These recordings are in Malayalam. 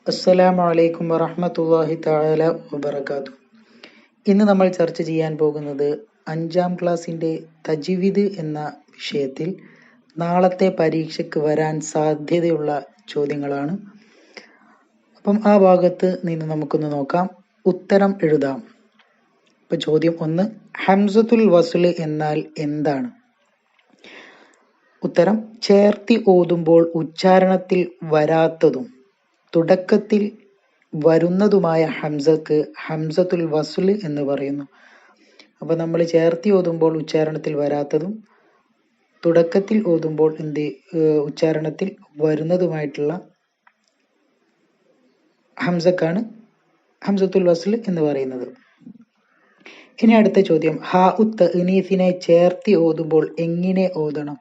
അസ്സലാമു അലൈക്കും വറഹ്മത്തുള്ളാഹി തആല വബറകാതുഹു. ഇന്ന് നമ്മൾ ചർച്ച ചെയ്യാൻ പോകുന്നത് 5ാം ക്ലാസ്സിൻ്റെ തജ്വീദ് എന്ന വിഷയത്തിൽ നാളത്തെ പരീക്ഷയ്ക്ക് വരാൻ സാധ്യതയുള്ള ചോദ്യങ്ങളാണ്. അപ്പം ആ ഭാഗത്ത് നിന്ന് നമുക്കൊന്ന് നോക്കാം. ഉത്തരം എഴുതാം. ഇപ്പം ചോദ്യം 1, ഹംസത്തുൽ വസ്ൽ എന്നാൽ എന്താണ്? ഉത്തരം: ചേർത്തി ഓതുമ്പോൾ ഉച്ചാരണത്തിൽ വരാത്തതും തുടക്കത്തിൽ വരുന്നതുമായ ഹംസക്ക് ഹംസത്തുൽ വസ്ൽ എന്ന് പറയുന്നു. അപ്പോൾ നമ്മൾ ചേർത്തി ഓതുമ്പോൾ ഉച്ചാരണത്തിൽ വരാത്തതും തുടക്കത്തിൽ ഓതുമ്പോൾ ഉച്ചാരണത്തിൽ വരുന്നതുമായിട്ടുള്ള ഹംസക്കാണ് ഹംസത്തുൽ വസ്ൽ എന്ന് പറയുന്നത്. ഇനി അടുത്ത ചോദ്യം, ഹാ ഉത്ത് ഇനീസിനെ ചേർത്തി ഓതുമ്പോൾ എങ്ങനെ ഓതണം?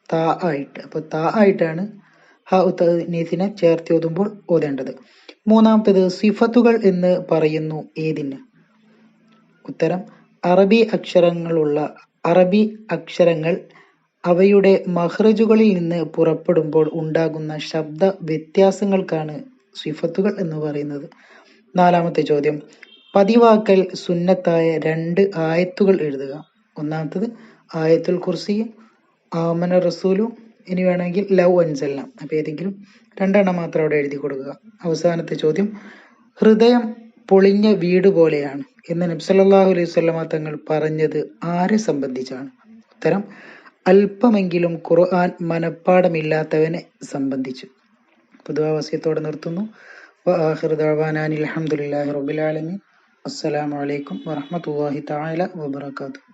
താ ആയിട്ട്. അപ്പോൾ താ ആയിട്ടാണ് ഹാ ഉത്ത് ഇനീസിനെ ചേർത്തി ഓതുമ്പോൾ ഓതേണ്ടത്. മൂന്നാമത്തേത്, സിഫത്തുകൾ എന്ന് പറയുന്നു ഏതിന്? ഉത്തരം: അറബി അക്ഷരങ്ങൾ അവയുടെ മഖ്റജുകളിൽ നിന്ന് പുറപ്പെടുമ്പോൾ ഉണ്ടാകുന്ന ശബ്ദ വ്യത്യാസങ്ങൾക്കാണ് സിഫത്തുകൾ എന്ന് പറയുന്നത്. നാലാമത്തെ ചോദ്യം, പതിവാക്കൽ സുന്നത്തായ 2 ആയത്തുകൾ എഴുതുക. ഒന്നാമത്തത് ആയത്തുൽ കുർസി, ആമന റസൂലു, ഇനി വേണമെങ്കിൽ ലൗ അൻസൽന. അപ്പോൾ ഏതെങ്കിലും 2 മാത്രം അവിടെ എഴുതി കൊടുക്കുക. അവസാനത്തെ ചോദ്യം, ഹൃദയം പൊളിഞ്ഞ വീട് പോലെയാണ് എന്ന് നബി സല്ലല്ലാഹു അലൈഹി വസല്ലമ തങ്ങൾ പറഞ്ഞത് ആരെ സംബന്ധിച്ചാണ്? ഉത്തരം: അല്പമെങ്കിലും ഖുർആൻ മനഃപ്പാഠമില്ലാത്തവനെ സംബന്ധിച്ചു. പൊതുവാസ്യത്തോടെ നിർത്തുന്നു. വആഖിറു ദഅവാനാ അൽഹംദുലില്ലാഹി റബ്ബിൽ ആലമീൻ. അസ്സലാമു അലൈക്കും വറഹ്മത്തുള്ളാഹി തആല വബറകാതുഹു.